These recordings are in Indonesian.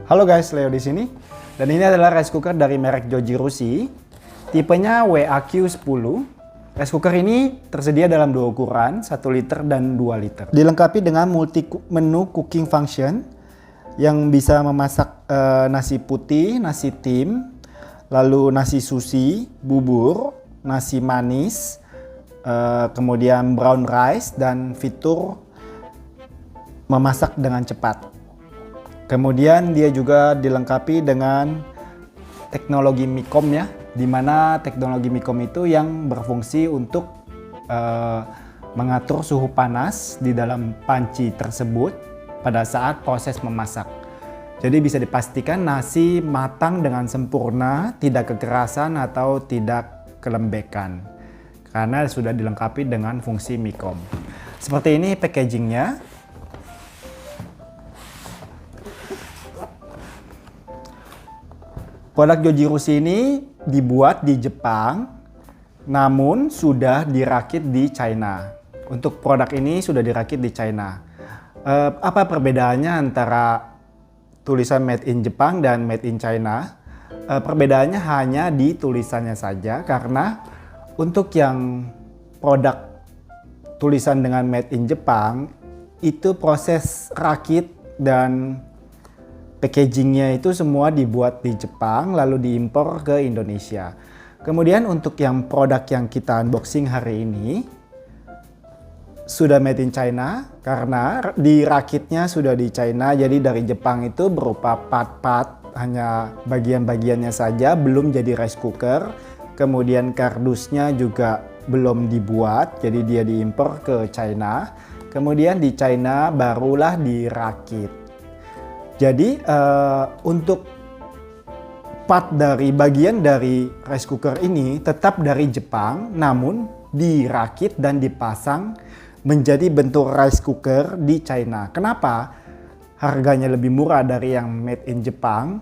Halo guys, Leo di sini. Dan ini adalah rice cooker dari merek Jojirushi. Tipenya WAQ10. Rice cooker ini tersedia dalam dua ukuran, 1 liter dan 2 liter. Dilengkapi dengan multi menu cooking function yang bisa memasak nasi putih, nasi tim, lalu nasi sushi, bubur, nasi manis, kemudian brown rice, dan fitur memasak dengan cepat. Kemudian dia juga dilengkapi dengan teknologi MICOM ya, di mana teknologi MICOM itu yang berfungsi untuk mengatur suhu panas di dalam panci tersebut pada saat proses memasak. Jadi bisa dipastikan nasi matang dengan sempurna, tidak kekerasan atau tidak kelembekan, karena sudah dilengkapi dengan fungsi MICOM. Seperti ini packagingnya. Produk Jojirushi ini dibuat di Jepang, namun sudah dirakit di China. Untuk produk ini sudah dirakit di China. Apa perbedaannya antara tulisan Made in Jepang dan Made in China? Perbedaannya hanya di tulisannya saja, karena untuk yang produk tulisan dengan Made in Jepang, itu proses rakit dan packagingnya itu semua dibuat di Jepang lalu diimpor ke Indonesia. Kemudian untuk yang produk yang kita unboxing hari ini sudah made in China, karena dirakitnya sudah di China. Jadi dari Jepang itu berupa part-part, hanya bagian-bagiannya saja, belum jadi rice cooker. Kemudian kardusnya juga belum dibuat, jadi dia diimpor ke China. Kemudian di China barulah dirakit. Jadi untuk part dari bagian dari rice cooker ini tetap dari Jepang, namun dirakit dan dipasang menjadi bentuk rice cooker di China. Kenapa harganya lebih murah dari yang made in Jepang?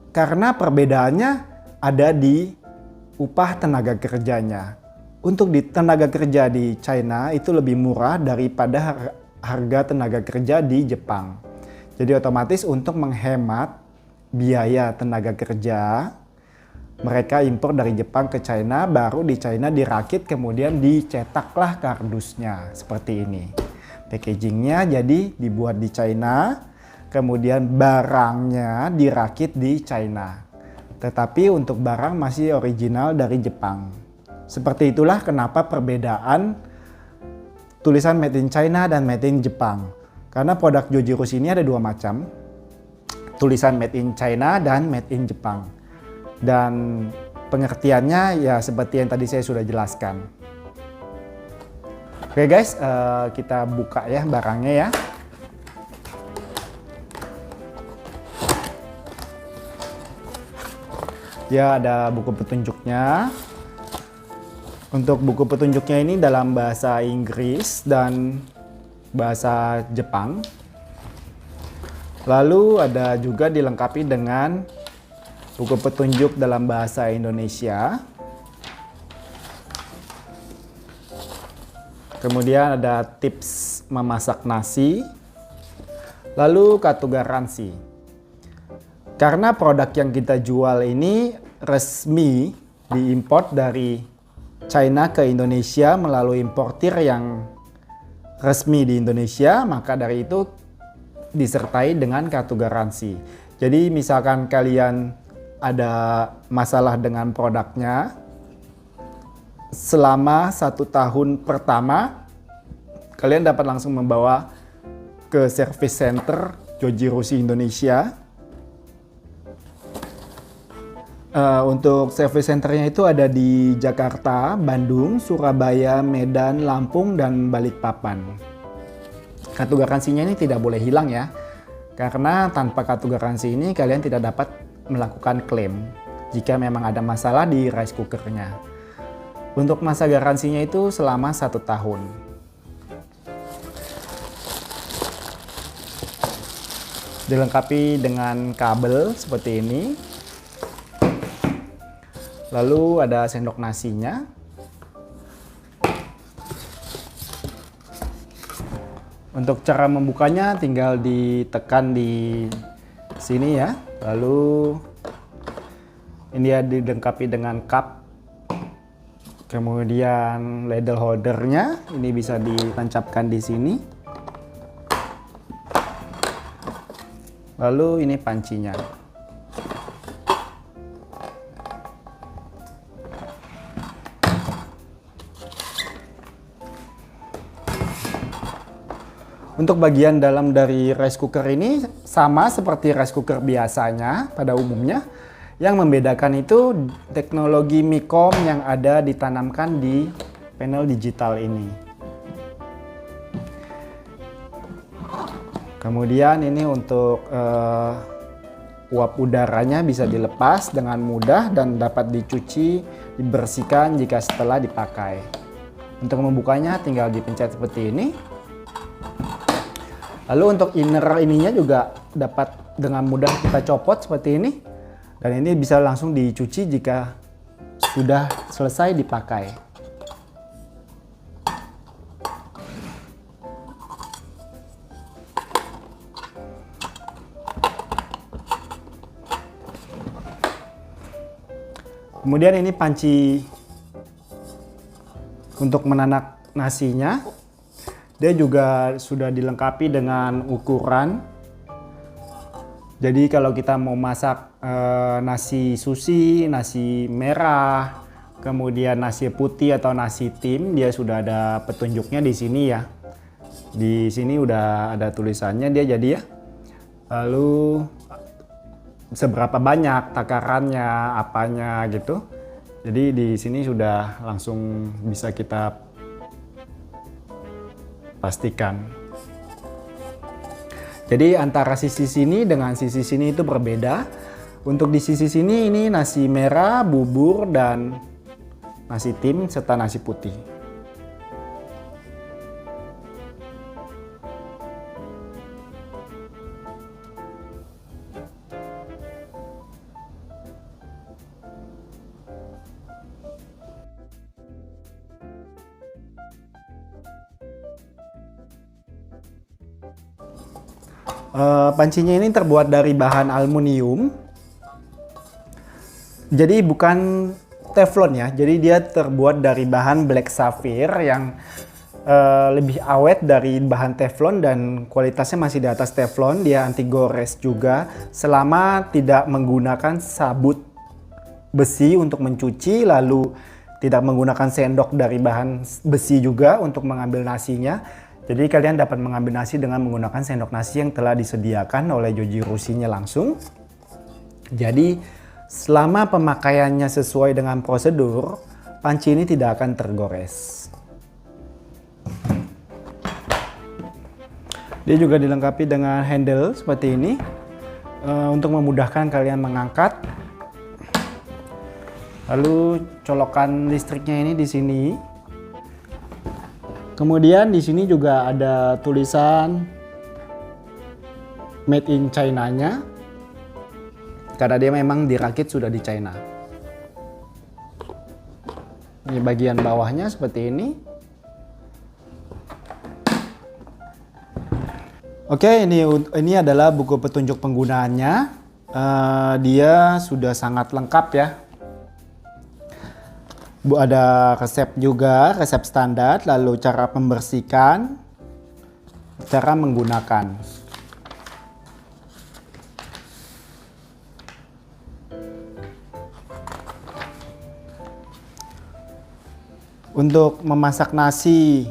Karena perbedaannya ada di upah tenaga kerjanya. Untuk di tenaga kerja di China itu lebih murah daripada harga tenaga kerja di Jepang. Jadi otomatis untuk menghemat biaya tenaga kerja, mereka impor dari Jepang ke China, baru di China dirakit, kemudian dicetaklah kardusnya seperti ini. Packagingnya jadi dibuat di China, kemudian barangnya dirakit di China. Tetapi untuk barang masih original dari Jepang. Seperti itulah kenapa perbedaan tulisan Made in China dan Made in Jepang. Karena produk Jojirushi ini ada dua macam. Tulisan Made in China dan Made in Jepang. Dan pengertiannya ya seperti yang tadi saya sudah jelaskan. Oke guys, kita buka ya barangnya ya. Ya, ada buku petunjuknya. Untuk buku petunjuknya ini dalam bahasa Inggris dan bahasa Jepang. Lalu ada juga dilengkapi dengan buku petunjuk dalam bahasa Indonesia. Kemudian ada tips memasak nasi. Lalu kartu garansi. Karena produk yang kita jual ini resmi diimpor dari China ke Indonesia melalui importir yang resmi di Indonesia, maka dari itu disertai dengan kartu garansi. Jadi misalkan kalian ada masalah dengan produknya, selama 1 tahun pertama kalian dapat langsung membawa ke service center Jojirushi Indonesia. Untuk service centernya itu ada di Jakarta, Bandung, Surabaya, Medan, Lampung, dan Balikpapan. Kartu garansinya ini tidak boleh hilang ya, karena tanpa kartu garansi ini kalian tidak dapat melakukan klaim jika memang ada masalah di rice cookernya. Untuk masa garansinya itu selama 1 tahun. Dilengkapi dengan kabel seperti ini. Lalu ada sendok nasinya. Untuk cara membukanya tinggal ditekan di sini ya. Lalu ini dia dilengkapi dengan cup. Kemudian ladle holdernya ini bisa ditancapkan di sini. Lalu ini pancinya. Untuk bagian dalam dari rice cooker ini sama seperti rice cooker biasanya pada umumnya. Yang membedakan itu teknologi MICOM yang ada ditanamkan di panel digital ini. Kemudian ini untuk uap udaranya bisa dilepas dengan mudah dan dapat dicuci, dibersihkan jika setelah dipakai. Untuk membukanya tinggal dipencet seperti ini. Lalu untuk inner ininya juga dapat dengan mudah kita copot seperti ini. Dan ini bisa langsung dicuci jika sudah selesai dipakai. Kemudian ini panci untuk menanak nasinya. Dia juga sudah dilengkapi dengan ukuran. Jadi kalau kita mau masak nasi sushi, nasi merah, kemudian nasi putih atau nasi tim, dia sudah ada petunjuknya di sini ya. Di sini udah ada tulisannya dia jadi ya. Lalu seberapa banyak takarannya, apanya gitu. Jadi di sini sudah langsung bisa kita pastikan. Jadi antara sisi sini dengan sisi sini itu berbeda. Untuk di sisi sini ini nasi merah, bubur, dan nasi tim serta nasi putih. Pancinya ini terbuat dari bahan aluminium. Jadi bukan teflon ya. Jadi dia terbuat dari bahan black sapphire yang lebih awet dari bahan teflon dan kualitasnya masih di atas teflon. Dia anti gores juga selama tidak menggunakan sabut besi untuk mencuci, lalu tidak menggunakan sendok dari bahan besi juga untuk mengambil nasinya. Jadi kalian dapat mengambil nasi dengan menggunakan sendok nasi yang telah disediakan oleh Yojirushi-nya langsung. Jadi selama pemakaiannya sesuai dengan prosedur, panci ini tidak akan tergores. Dia juga dilengkapi dengan handle seperti ini untuk memudahkan kalian mengangkat. Lalu colokan listriknya ini di sini. Kemudian di sini juga ada tulisan Made in China-nya. Karena dia memang dirakit sudah di China. Ini bagian bawahnya seperti ini. Oke, ini adalah buku petunjuk penggunaannya. Dia sudah sangat lengkap ya. Ada resep juga, resep standar, lalu cara membersihkan, cara menggunakan. Untuk memasak nasi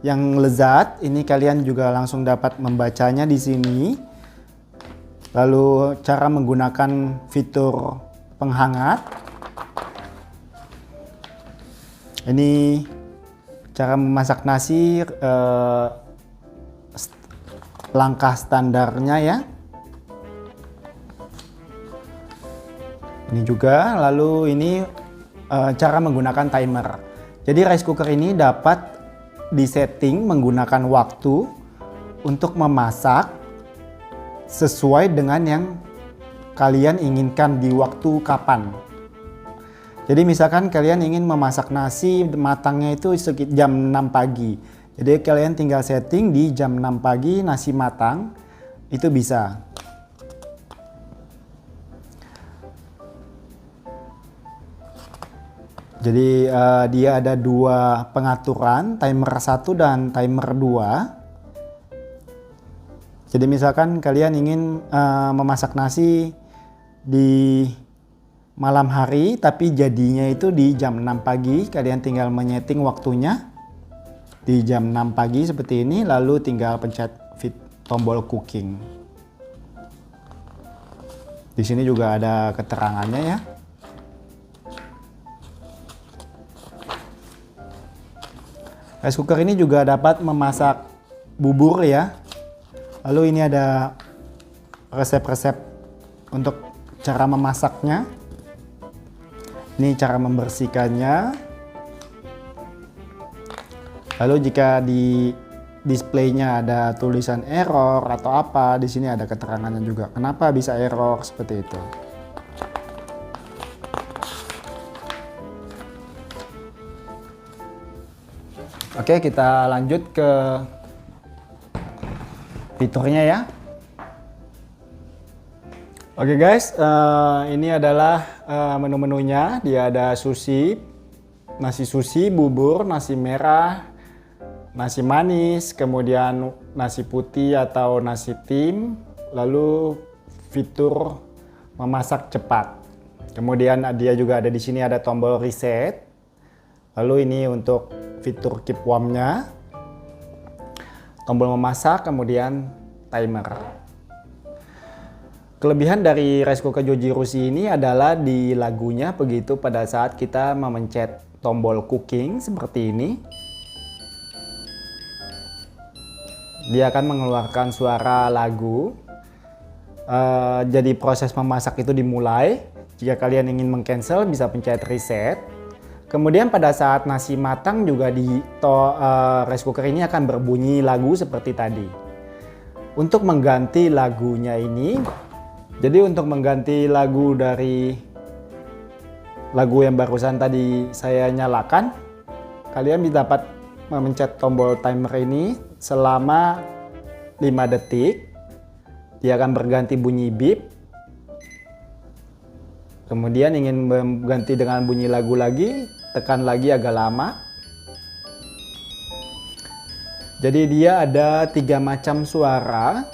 yang lezat, ini kalian juga langsung dapat membacanya di sini. Lalu cara menggunakan fitur penghangat. Ini cara memasak nasi langkah standarnya ya. Ini juga, lalu ini cara menggunakan timer. Jadi rice cooker ini dapat disetting menggunakan waktu untuk memasak sesuai dengan yang kalian inginkan di waktu kapan. Jadi misalkan kalian ingin memasak nasi matangnya itu sekitar jam 6 pagi. Jadi kalian tinggal setting di jam 6 pagi nasi matang, itu bisa. Jadi dia ada dua pengaturan, timer 1 dan timer 2. Jadi misalkan kalian ingin memasak nasi di malam hari tapi jadinya itu di jam 6 pagi, kalian tinggal menyeting waktunya di jam 6 pagi seperti ini, lalu tinggal pencet tombol cooking. Di sini juga ada keterangannya ya. Rice cooker ini juga dapat memasak bubur ya. Lalu ini ada resep-resep untuk cara memasaknya. Ini cara membersihkannya. Lalu jika di displaynya ada tulisan error atau apa, di sini ada keterangannya juga. Kenapa bisa error seperti itu. Oke, kita lanjut ke fiturnya ya. Oke guys, ini adalah menu-menunya. Dia ada sushi, nasi sushi, bubur, nasi merah, nasi manis, kemudian nasi putih atau nasi tim, lalu fitur memasak cepat. Kemudian dia juga ada di sini ada tombol reset. Lalu ini untuk fitur keep warm-nya, tombol memasak, kemudian timer. Kelebihan dari rice cooker Joji Rushi ini adalah di lagunya begitu pada saat kita memencet tombol cooking seperti ini, dia akan mengeluarkan suara lagu. Jadi proses memasak itu dimulai. Jika kalian ingin meng-cancel bisa pencet reset. Kemudian pada saat nasi matang juga di rice cooker ini akan berbunyi lagu seperti tadi. Untuk mengganti lagunya ini, jadi untuk mengganti lagu dari lagu yang barusan tadi saya nyalakan, kalian dapat memencet tombol timer ini selama 5 detik. Dia akan berganti bunyi beep. Kemudian ingin mengganti dengan bunyi lagu lagi, tekan lagi agak lama. Jadi dia ada 3 macam suara.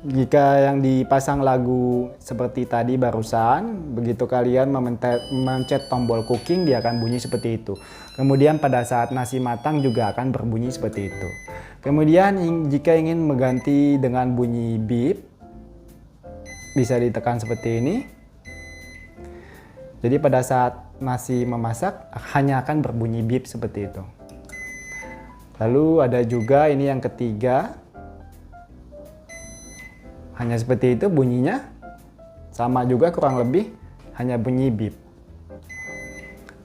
Jika yang dipasang lagu seperti tadi barusan, begitu kalian memencet tombol cooking dia akan bunyi seperti itu. Kemudian pada saat nasi matang juga akan berbunyi seperti itu. Kemudian jika ingin mengganti dengan bunyi beep, bisa ditekan seperti ini. Jadi pada saat nasi memasak hanya akan berbunyi beep seperti itu. Lalu ada juga ini yang ketiga. Hanya seperti itu bunyinya. Sama juga kurang lebih hanya bunyi beep.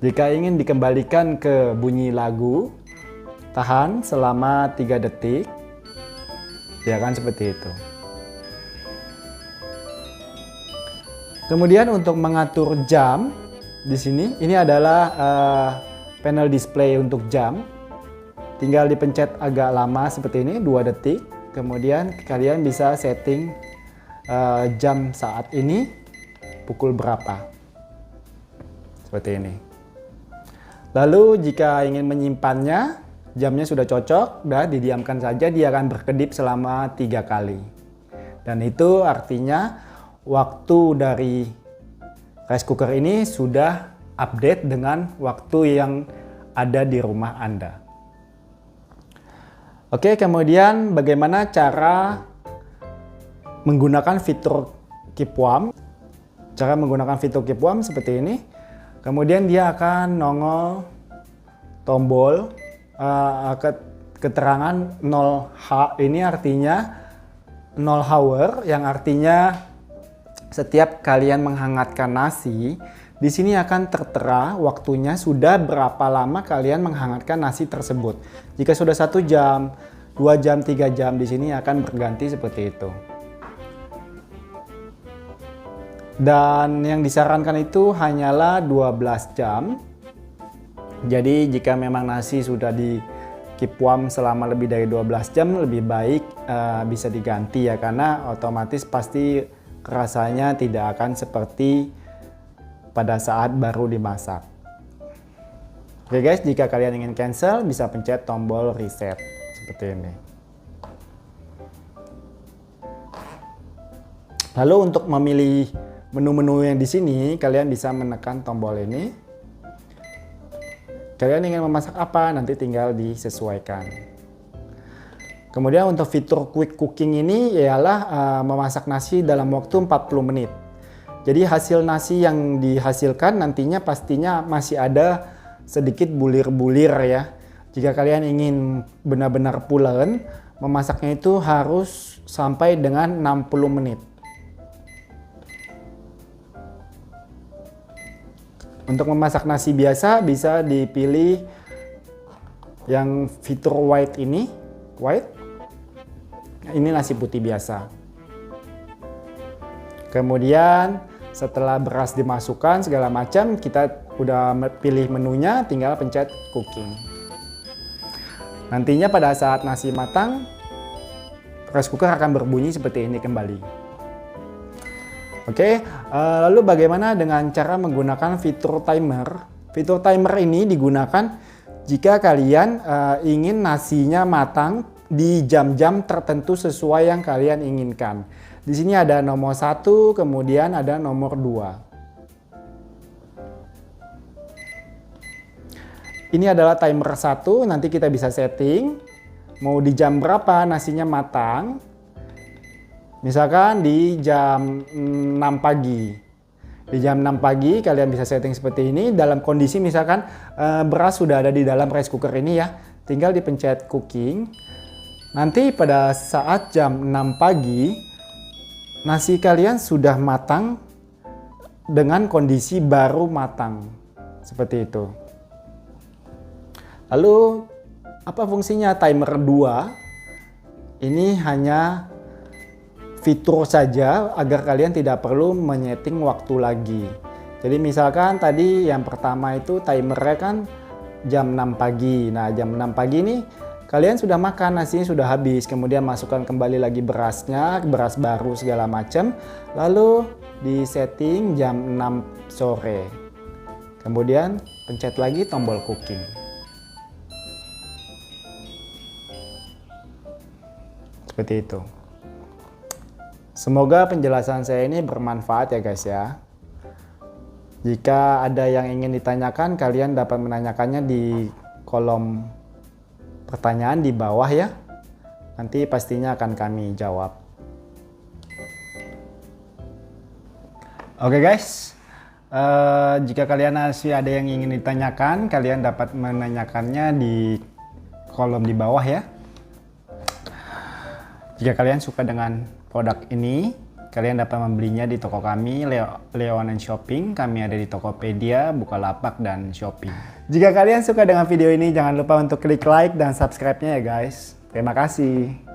Jika ingin dikembalikan ke bunyi lagu, tahan selama 3 detik. Dia akan seperti itu. Kemudian untuk mengatur jam di sini, ini adalah panel display untuk jam. Tinggal dipencet agak lama seperti ini, 2 detik. Kemudian kalian bisa setting jam saat ini pukul berapa. Seperti ini. Lalu jika ingin menyimpannya, jamnya sudah cocok, dan didiamkan saja, dia akan berkedip selama 3 kali. Dan itu artinya waktu dari rice cooker ini sudah update dengan waktu yang ada di rumah Anda. Oke, kemudian bagaimana cara menggunakan fitur keep warm? Cara menggunakan fitur keep warm seperti ini. Kemudian dia akan nongol tombol keterangan 0H, ini artinya 0 hour, yang artinya setiap kalian menghangatkan nasi, di sini akan tertera waktunya sudah berapa lama kalian menghangatkan nasi tersebut. Jika sudah 1 jam, 2 jam, 3 jam, di sini akan berganti seperti itu. Dan yang disarankan itu hanyalah 12 jam. Jadi jika memang nasi sudah keep warm selama lebih dari 12 jam lebih baik bisa diganti ya, karena otomatis pasti rasanya tidak akan seperti pada saat baru dimasak. Oke guys, jika kalian ingin cancel bisa pencet tombol reset seperti ini. Lalu untuk memilih menu-menu yang di sini, kalian bisa menekan tombol ini. Kalian ingin memasak apa, nanti tinggal disesuaikan. Kemudian untuk fitur quick cooking ini ialah memasak nasi dalam waktu 40 menit. Jadi hasil nasi yang dihasilkan nantinya pastinya masih ada sedikit bulir-bulir ya. Jika kalian ingin benar-benar pulen, memasaknya itu harus sampai dengan 60 menit. Untuk memasak nasi biasa bisa dipilih yang fitur white ini, white. Ini nasi putih biasa. Kemudian setelah beras dimasukkan segala macam, kita udah pilih menunya, tinggal pencet cooking. Nantinya pada saat nasi matang, rice cooker akan berbunyi seperti ini kembali. Oke, lalu bagaimana dengan cara menggunakan fitur timer? Fitur timer ini digunakan jika kalian ingin nasinya matang di jam-jam tertentu sesuai yang kalian inginkan. Di sini ada nomor 1, kemudian ada nomor 2. Ini adalah timer 1, nanti kita bisa setting mau di jam berapa nasinya matang. Misalkan di jam 6 pagi. Di jam 6 pagi kalian bisa setting seperti ini. Dalam kondisi misalkan beras sudah ada di dalam rice cooker ini ya. Tinggal dipencet cooking. Nanti pada saat jam 6 pagi nasi kalian sudah matang dengan kondisi baru matang. Seperti itu. Lalu apa fungsinya timer 2? Ini hanya fitur saja agar kalian tidak perlu menyeting waktu lagi. Jadi misalkan tadi yang pertama itu timernya kan jam 6 pagi. Nah jam 6 pagi ini kalian sudah makan, nasinya sudah habis. Kemudian masukkan kembali lagi berasnya, beras baru segala macam. Lalu di setting jam 6 sore. Kemudian pencet lagi tombol cooking. Seperti itu. Semoga penjelasan saya ini bermanfaat ya guys ya. Jika ada yang ingin ditanyakan, kalian dapat menanyakannya di kolom pertanyaan di bawah ya. Nanti pastinya akan kami jawab. Oke guys, jika kalian masih ada yang ingin ditanyakan, kalian dapat menanyakannya di kolom di bawah ya. Jika kalian suka dengan produk ini, kalian dapat membelinya di toko kami, Leonan Shopping. Kami ada di Tokopedia, Bukalapak, dan Shopee. Jika kalian suka dengan video ini, jangan lupa untuk klik like dan subscribe-nya ya guys. Terima kasih.